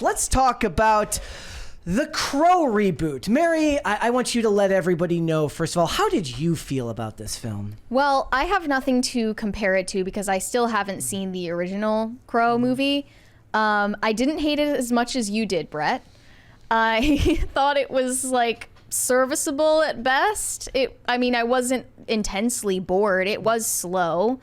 Let's talk about the Crow reboot. Mary, I want you to let everybody know, first of all, how did you feel about this film? Well, I have nothing to compare it to because I still haven't seen the original Crow movie. I didn't hate it as much as you did, Brett. I thought it was like serviceable at best. I wasn't intensely bored. It was slow,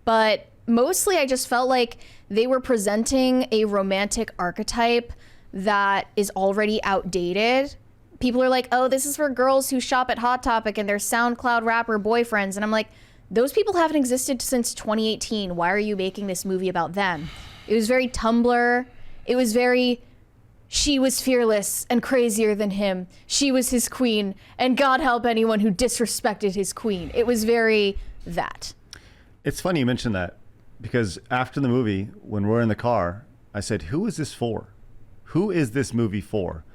but mostly I just felt like they were presenting a romantic archetype that is already outdated. People are like, oh, this is for girls who shop at Hot Topic and their SoundCloud rapper boyfriends. And I'm like, those people haven't existed since 2018. Why are you making this movie about them? It was very Tumblr. It was very, she was fearless and crazier than him. She was his queen, and God help anyone who disrespected his queen. It was very that. It's funny you mentioned that, because after the movie, when we're in the car, I said, who is this for? Who is this movie for?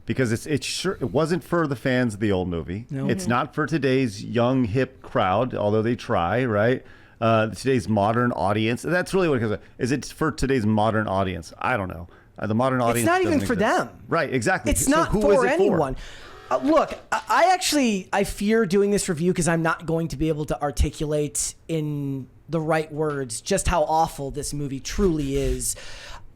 Because it wasn't for the fans of the old movie. No. It's not for today's young, hip crowd, although they try, right? Today's modern audience. That's really what it comes. Is it for today's modern audience? I don't know. The modern audience. It's not even for them. Right, exactly. It's not for anyone. Look, I fear doing this review because I'm not going to be able to articulate in the right words just how awful this movie truly is.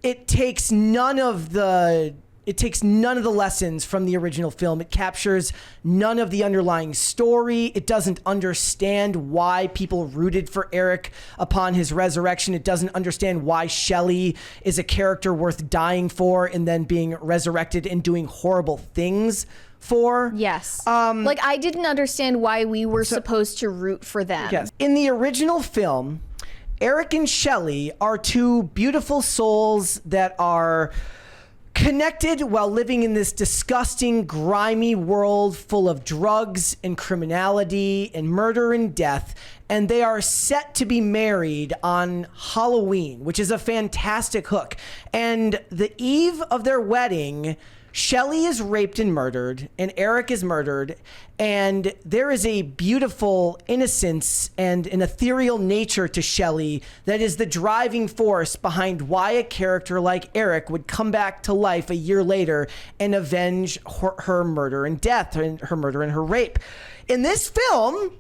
It takes none of the lessons from the original film. It captures none of the underlying story. It doesn't understand why people rooted for Eric upon his resurrection. It doesn't understand why Shelley is a character worth dying for and then being resurrected and doing horrible things for. Yes. I didn't understand why we were supposed to root for them. Yes. In the original film, Eric and Shelley are two beautiful souls that are connected while living in this disgusting, grimy world full of drugs and criminality and murder and death. And they are set to be married on Halloween, which is a fantastic hook. And the eve of their wedding, Shelley is raped and murdered, and Eric is murdered, and there is a beautiful innocence and an ethereal nature to Shelley that is the driving force behind why a character like Eric would come back to life a year later and avenge her murder and death, her murder and her rape. In this film,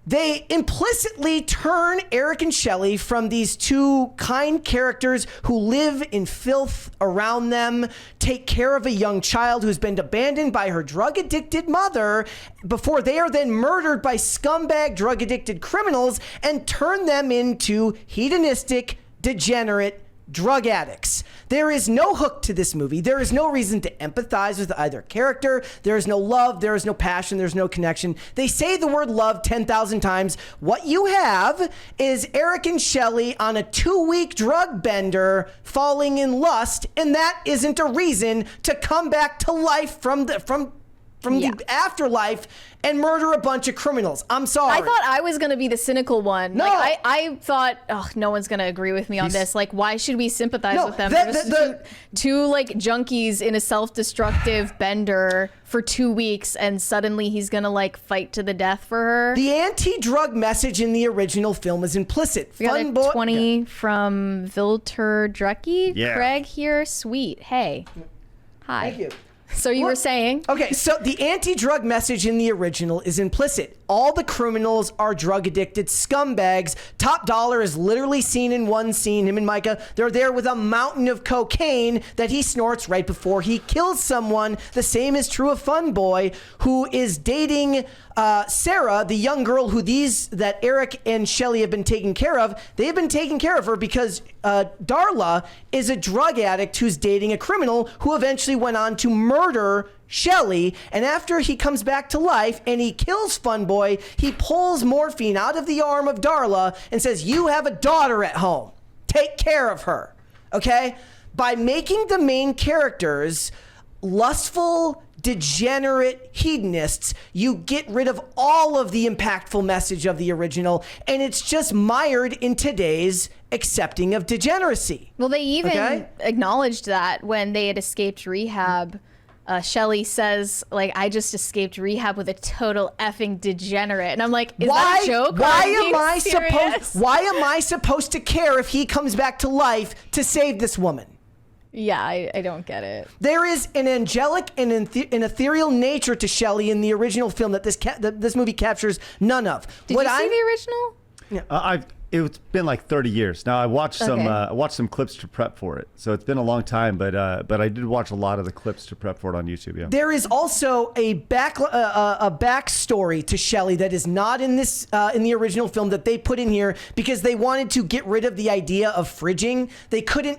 they implicitly turn Eric and Shelley from these two kind characters who live in filth around them, take care of a young child who's been abandoned by her drug-addicted mother before they are then murdered by scumbag drug-addicted criminals, and turn them into hedonistic, degenerate drug addicts. There is no hook to this movie. There is no reason to empathize with either character. There is no love. There is no passion. There's no connection. They say the word love 10,000 times. What you have is Eric and Shelley on a 2-week drug bender falling in lust, and that isn't a reason to come back to life from the afterlife and murder a bunch of criminals. I'm sorry. I thought I was going to be the cynical one. No. I thought, no one's going to agree with me on this. Like, why should we sympathize with them? Two junkies in a self-destructive bender for 2 weeks, and suddenly he's going to fight to the death for her. The anti-drug message in the original film is implicit. We got a 20 from Vilter Drucky. Yeah. Craig here. Sweet. Hey. Hi. Thank you. So you were saying? Okay, so the anti-drug message in the original is implicit. All the criminals are drug-addicted scumbags. Top Dollar is literally seen in one scene, him and Micah. They're there with a mountain of cocaine that he snorts right before he kills someone. The same is true of Fun Boy, who is dating Sarah, the young girl that Eric and Shelley have been taking care of. They have been taking care of her because Darla is a drug addict who's dating a criminal who eventually went on to murder Shelley. And after he comes back to life and he kills Fun Boy, he pulls morphine out of the arm of Darla and says, "You have a daughter at home. Take care of her." Okay? By making the main characters lustful, degenerate hedonists, you get rid of all of the impactful message of the original, and it's just mired in today's accepting of degeneracy. Well, they even acknowledged that when they had escaped rehab. Shelley says, I just escaped rehab with a total effing degenerate. And I'm like, is that a joke? Why am I supposed to care if he comes back to life to save this woman? Yeah, I don't get it. There is an angelic and an ethereal nature to Shelley in the original film that this movie captures none of. Did you see the original? It's been like 30 years now. I watched some. Okay. I watched some clips to prep for it, so it's been a long time. But I did watch a lot of the clips to prep for it on YouTube. Yeah. There is also a backstory to Shelley that is not in this in the original film that they put in here because they wanted to get rid of the idea of fridging. They couldn't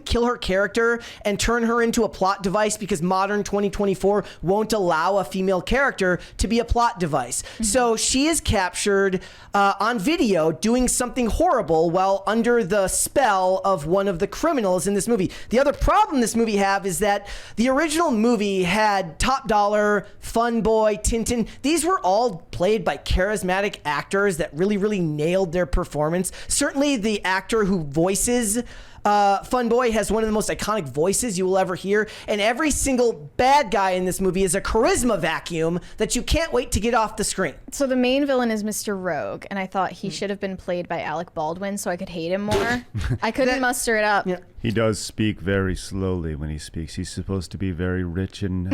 kill her character and turn her into a plot device because modern 2024 won't allow a female character to be a plot device. Mm-hmm. So she is captured on video doing something horrible while under the spell of one of the criminals in this movie. The other problem this movie have is that the original movie had Top Dollar, Fun Boy, Tintin. These were all played by charismatic actors that really, really nailed their performance. Certainly the actor who voices Fun Boy has one of the most iconic voices you will ever hear, and every single bad guy in this movie is a charisma vacuum that you can't wait to get off the screen. So the main villain is Mr. Rogue, and I thought he should have been played by Alec Baldwin so I could hate him more. I couldn't muster it up. Yeah. He does speak very slowly when he speaks. He's supposed to be very rich and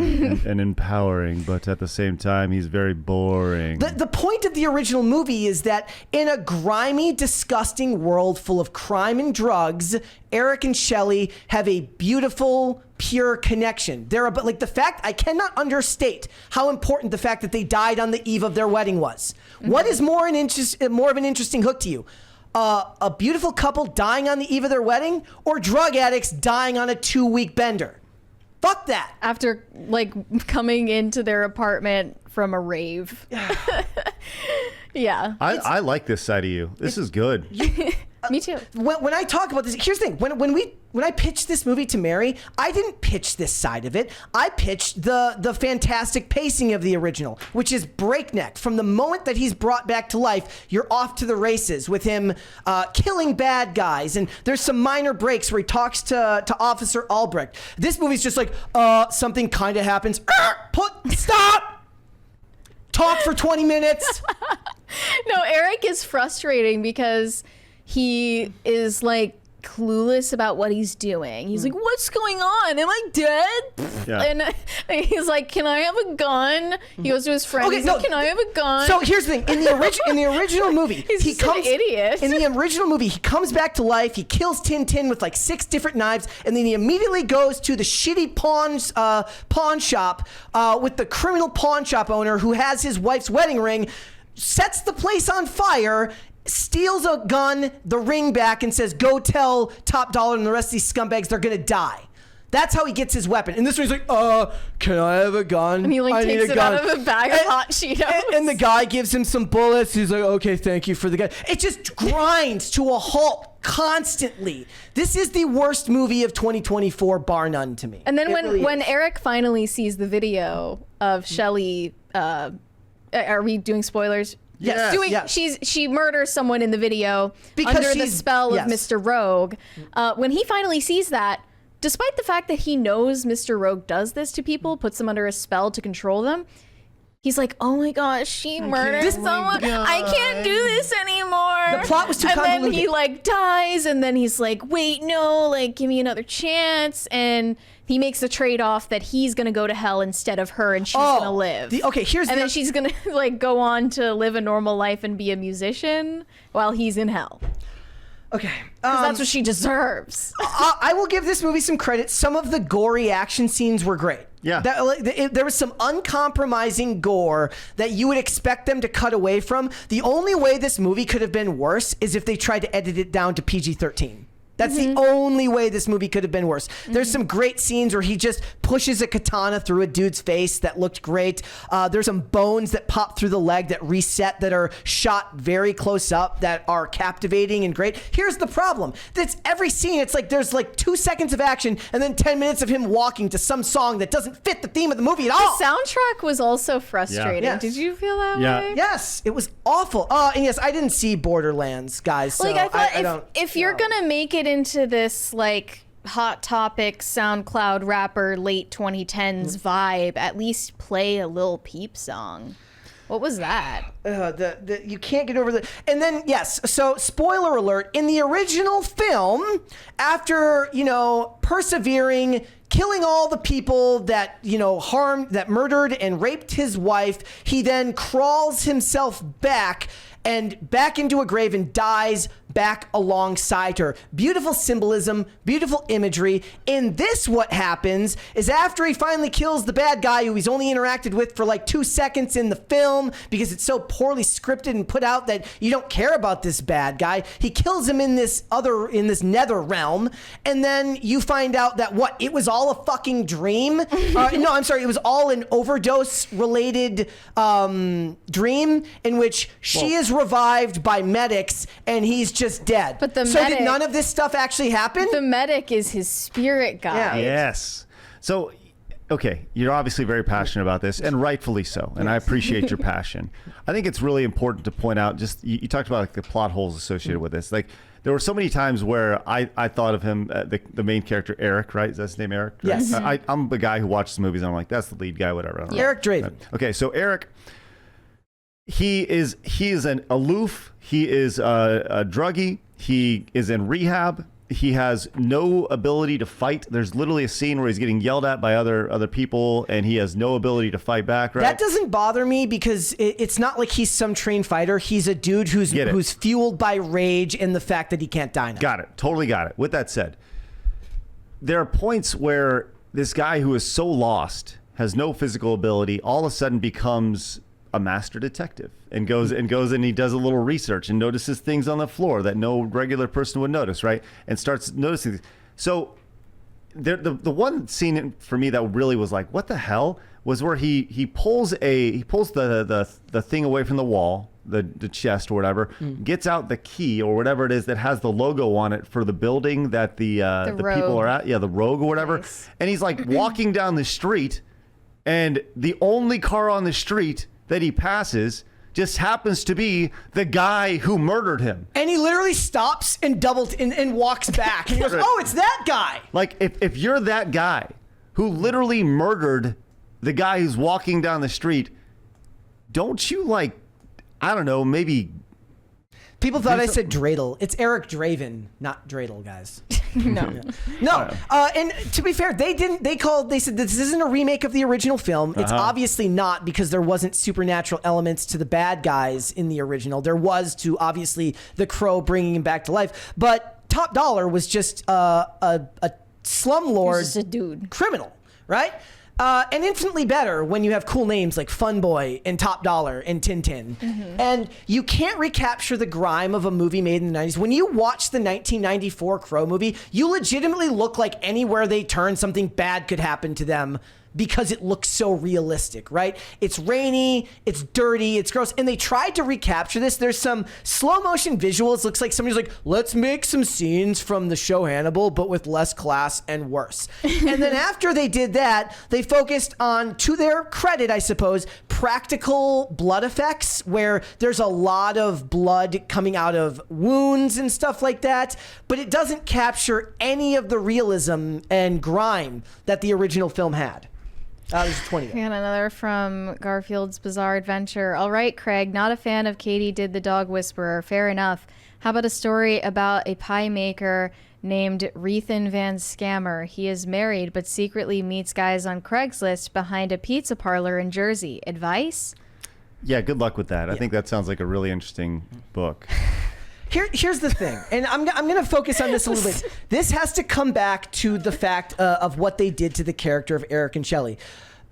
empowering, but at the same time, he's very boring. The point of the original movie is that in a grimy, disgusting world full of crime and drugs, Eric and Shelley have a beautiful, pure connection. But like the fact, I cannot understate how important the fact that they died on the eve of their wedding was. Mm-hmm. What is more of an interesting hook to you? A beautiful couple dying on the eve of their wedding, or drug addicts dying on a 2-week bender? Fuck that. After like coming into their apartment from a rave. Yeah. I like this side of you. This is good. Me too. When I talk about this, here's the thing. When I pitched this movie to Mary, I didn't pitch this side of it. I pitched the fantastic pacing of the original, which is breakneck. From the moment that he's brought back to life, you're off to the races with him killing bad guys. And there's some minor breaks where he talks to Officer Albrecht. This movie's just like, something kind of happens. Stop! Talk for 20 minutes. No, Eric is frustrating because he is like clueless about what he's doing. He's like, what's going on? Am I dead? Yeah. And he's like, can I have a gun? He goes to his friend. Okay, he's no, like, can I have a gun? So here's the thing. In the original movie, He's just an idiot. In the original movie, he comes back to life. He kills Tintin with like 6 different knives, and then he immediately goes to the shitty pawn shop with the criminal pawn shop owner who has his wife's wedding ring, sets the place on fire, steals a gun, the ring back, and says, go tell Top Dollar and the rest of these scumbags they're gonna die. That's how he gets his weapon. And this one he's like, can I have a gun? And he like I need takes a it gun. out of a bag of hot Cheetos. And the guy gives him some bullets. He's like, okay, thank you for the gun. It just grinds to a halt constantly. This is the worst movie of 2024, bar none to me. And then It when really is. Eric finally sees the video of Shelley, are we doing spoilers? Yes. She murders someone in the video Because under the she's- spell yes. of Mr. Rogue. When he finally sees that, despite the fact that he knows Mr. Rogue does this to people, puts them under a spell to control them, he's like, oh my gosh, she murdered someone. I can't do this anymore. The plot was too And then convoluted. he like dies, and then he's like, wait, no, like give me another chance. And he makes a trade-off that he's gonna go to hell instead of her, and she's gonna live. Here's And then she's gonna like go on to live a normal life and be a musician while he's in hell. Okay. 'Cause that's what she deserves. I will give this movie some credit. Some of the gory action scenes were great. Yeah. There was some uncompromising gore that you would expect them to cut away from. The only way this movie could have been worse is if they tried to edit it down to PG-13. That's the only way this movie could have been worse. There's some great scenes where he just pushes a katana through a dude's face that looked great. There's some bones that pop through the leg that reset that are shot very close up that are captivating and great. Here's the problem. That's every scene. It's like there's like 2 seconds of action and then 10 minutes of him walking to some song that doesn't fit the theme of the movie at all. The soundtrack was also frustrating. Yes. Did you feel that Yeah. way? Yes, it was awful. And yes, I didn't see Borderlands, guys. So Like I thought I don't. if you're gonna make it into this like Hot Topic SoundCloud rapper late 2010s vibe, at least play a Lil Peep song What was that? You can't get over the. And then yes, so spoiler alert: in the original film, after persevering, killing all the people that harmed, that murdered and raped his wife, he then crawls himself back into a grave and dies back alongside her. Beautiful symbolism, beautiful imagery. In this, what happens is after he finally kills the bad guy who he's only interacted with for like 2 seconds in the film because it's so poorly scripted and put out that you don't care about this bad guy, he kills him in this nether realm, and then you find out that it was all a fucking dream. No, I'm sorry, it was all an overdose related dream in which she is revived by medics and he's just dead. But the so medic, did none of this stuff actually happen? The medic is his spirit guide. Yes. So, okay, you're obviously very passionate about this, and rightfully so, and I appreciate your passion. I think it's really important to point out, just you talked about like the plot holes associated with this. Like, there were so many times where I thought of him, the main character, Eric, right? Is that his name, Eric? Yes. I'm the guy who watches movies, and I'm like, that's the lead guy, whatever. I don't know. Eric Draven. Okay, so Eric, he is an aloof. He is a druggie. He is in rehab. He has no ability to fight. There's literally a scene where he's getting yelled at by other people, and he has no ability to fight back. Right? That doesn't bother me because it's not like he's some trained fighter. He's a dude who's fueled by rage and the fact that he can't die now. Got it. Totally got it. With that said, there are points where this guy who is so lost, has no physical ability, all of a sudden becomes a master detective and goes and he does a little research and notices things on the floor that no regular person would notice, right? And starts noticing. So the one scene for me that really was like, what the hell, was where he pulls the thing away from the wall, the chest or whatever, gets out the key or whatever it is that has the logo on it for the building that the people are at, the Rogue or whatever. Nice. And he's like walking down the street, and the only car on the street that he passes just happens to be the guy who murdered him. And he literally stops and and walks back. And he goes, oh, it's that guy. Like, if you're that guy who literally murdered the guy who's walking down the street, don't you, like, I don't know, maybe... People thought I said dreidel. It's Eric Draven, not dreidel, guys. No. No. And to be fair, they said this isn't a remake of the original film. It's obviously not, because there wasn't supernatural elements to the bad guys in the original. There was to, obviously, the Crow bringing him back to life. But Top Dollar was just a slumlord, just a dude, criminal, right? And infinitely better when you have cool names like Fun Boy and Top Dollar and Tintin. Mm-hmm. And you can't recapture the grime of a movie made in the 90s. When you watch the 1994 Crow movie, you legitimately look like anywhere they turn, something bad could happen to them, because it looks so realistic, right? It's rainy, it's dirty, it's gross. And they tried to recapture this. There's some slow motion visuals. Looks like somebody's like, let's make some scenes from the show Hannibal, but with less class and worse. And then after they did that, they focused on, to their credit, I suppose, practical blood effects, where there's a lot of blood coming out of wounds and stuff like that. But it doesn't capture any of the realism and grime that the original film had. There's 20. And another from Garfield's Bizarre Adventure. All right, Craig, not a fan of Katie Did the Dog Whisperer. Fair enough. How about a story about a pie maker named Rethan Van Scammer? He is married, but secretly meets guys on Craigslist behind a pizza parlor in Jersey. Advice? Yeah, good luck with that. I think that sounds like a really interesting book. Here's the thing, and I'm going to focus on this a little bit. This has to come back to the fact of what they did to the character of Eric and Shelley.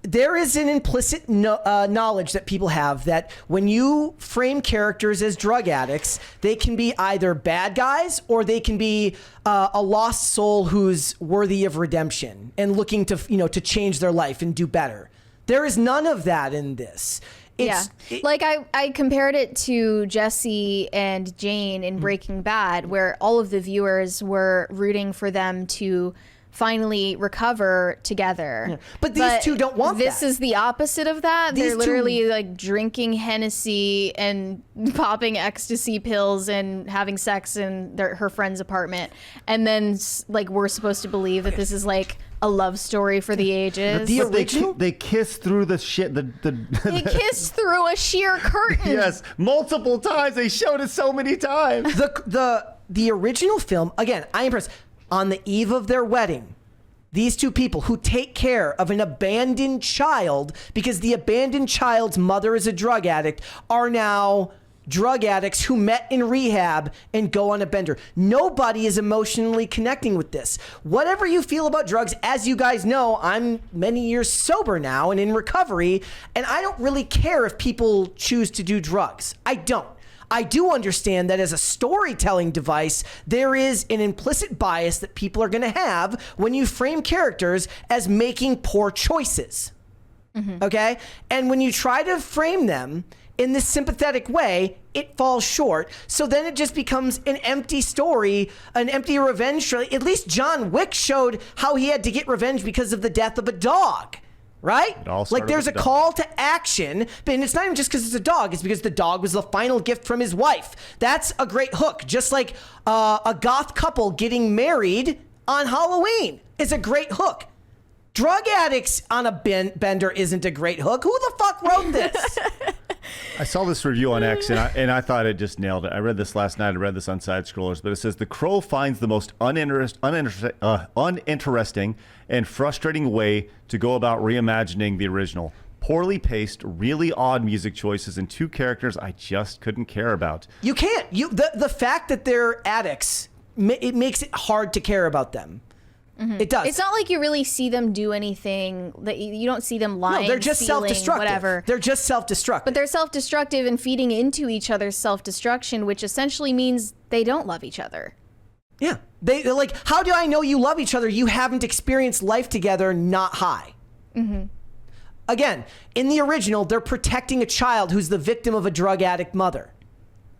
There is an implicit knowledge that people have that when you frame characters as drug addicts, they can be either bad guys or they can be a lost soul who's worthy of redemption and looking to, to change their life and do better. There is none of that in this. Like I compared it to Jesse and Jane in Breaking Bad, where all of the viewers were rooting for them to finally recover together. Yeah. But these two don't want this that. Is the opposite of that. They're literally like drinking Hennessy and popping ecstasy pills and having sex in her friend's apartment. And then like we're supposed to believe that this is like a love story for the ages. The But original? they kiss through the shit. They kissed through a sheer curtain. Yes, multiple times. They showed it so many times. The original film, again, I am impressed. On the eve of their wedding, these two people who take care of an abandoned child because the abandoned child's mother is a drug addict are now drug addicts who met in rehab and go on a bender. Nobody is emotionally connecting with this. Whatever you feel about drugs, as you guys know, I'm many years sober now and in recovery, and I don't really care if people choose to do drugs. I don't. I do understand that as a storytelling device, there is an implicit bias that people are going to have when you frame characters as making poor choices. Okay? And when you try to frame them in this sympathetic way, it falls short. So then it just becomes an empty story, an empty revenge story. At least John Wick showed how he had to get revenge because of the death of a dog. Right? all Like started there's a with a dog. call to action, and it's not even just because it's a dog. It's because the dog was the final gift from his wife. That's a great hook. Just like a goth couple getting married on Halloween is a great hook. Drug addicts on a bender isn't a great hook. Who the fuck wrote this? I saw this review on X, and I thought it just nailed it. I read this last night. I read this on Side Scrollers, but it says, The Crow finds the most uninteresting and frustrating way to go about reimagining the original. Poorly paced, really odd music choices, and two characters I just couldn't care about. You can't. The fact that they're addicts, it makes it hard to care about them. It does. It's not like you really see them do anything. That you don't see them lying. No, they're just stealing, self-destructive. Whatever. They're just self-destructive. But they're self-destructive and feeding into each other's self-destruction, which essentially means they don't love each other. Yeah. They're like, how do I know you love each other? You haven't experienced life together, not high. Again, in the original, they're protecting a child who's the victim of a drug addict mother.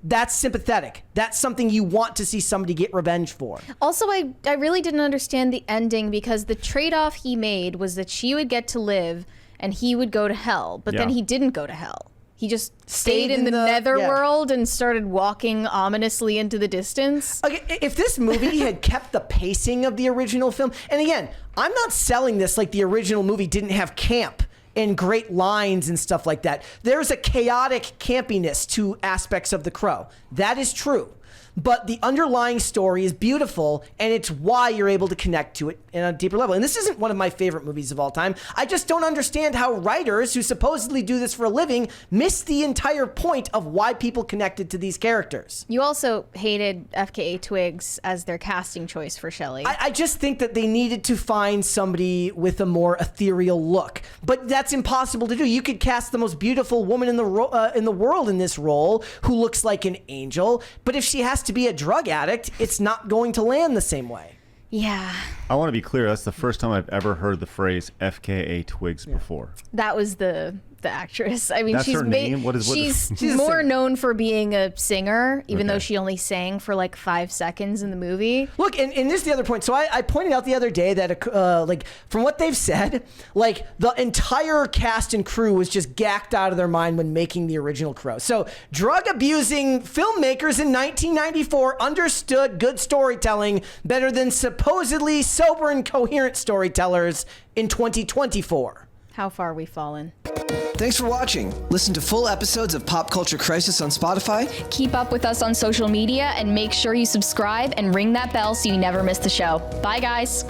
That's sympathetic. That's something you want to see somebody get revenge for. Also, I really didn't understand the ending because the trade-off he made was that she would get to live and he would go to hell. But then Yeah. he didn't go to hell. He just stayed in the yeah. netherworld and started walking ominously into the distance. Okay, if this movie had kept the pacing of the original film, and again, I'm not selling this like the original movie didn't have camp and great lines and stuff like that. There's a chaotic campiness to aspects of The Crow. That is true. But the underlying story is beautiful, and it's why you're able to connect to it in a deeper level. And this isn't one of my favorite movies of all time. I just don't understand how writers who supposedly do this for a living miss the entire point of why people connected to these characters. You also hated FKA Twigs as their casting choice for Shelley. I just think that they needed to find somebody with a more ethereal look, but that's impossible to do. You could cast the most beautiful woman in the world in this role, who looks like an angel, but if she has to be a drug addict, it's not going to land the same way. Yeah, I want to be clear. That's the first time I've ever heard the phrase FKA Twigs before. that was the actress. I mean, That's she's her name? What is- what is- She's a more singer. known for being a singer, even though Okay. she only sang for like 5 seconds in the movie. Look, and this is the other point. So I pointed out the other day that, like, from what they've said, like, the entire cast and crew was just gacked out of their mind when making the original Crow. So drug-abusing filmmakers in 1994 understood good storytelling better than supposedly sober and coherent storytellers in 2024. How far we've fallen. Thanks for watching. Listen to full episodes of Pop Culture Crisis on Spotify. Keep up with us on social media and make sure you subscribe and ring that bell so you never miss the show. Bye, guys.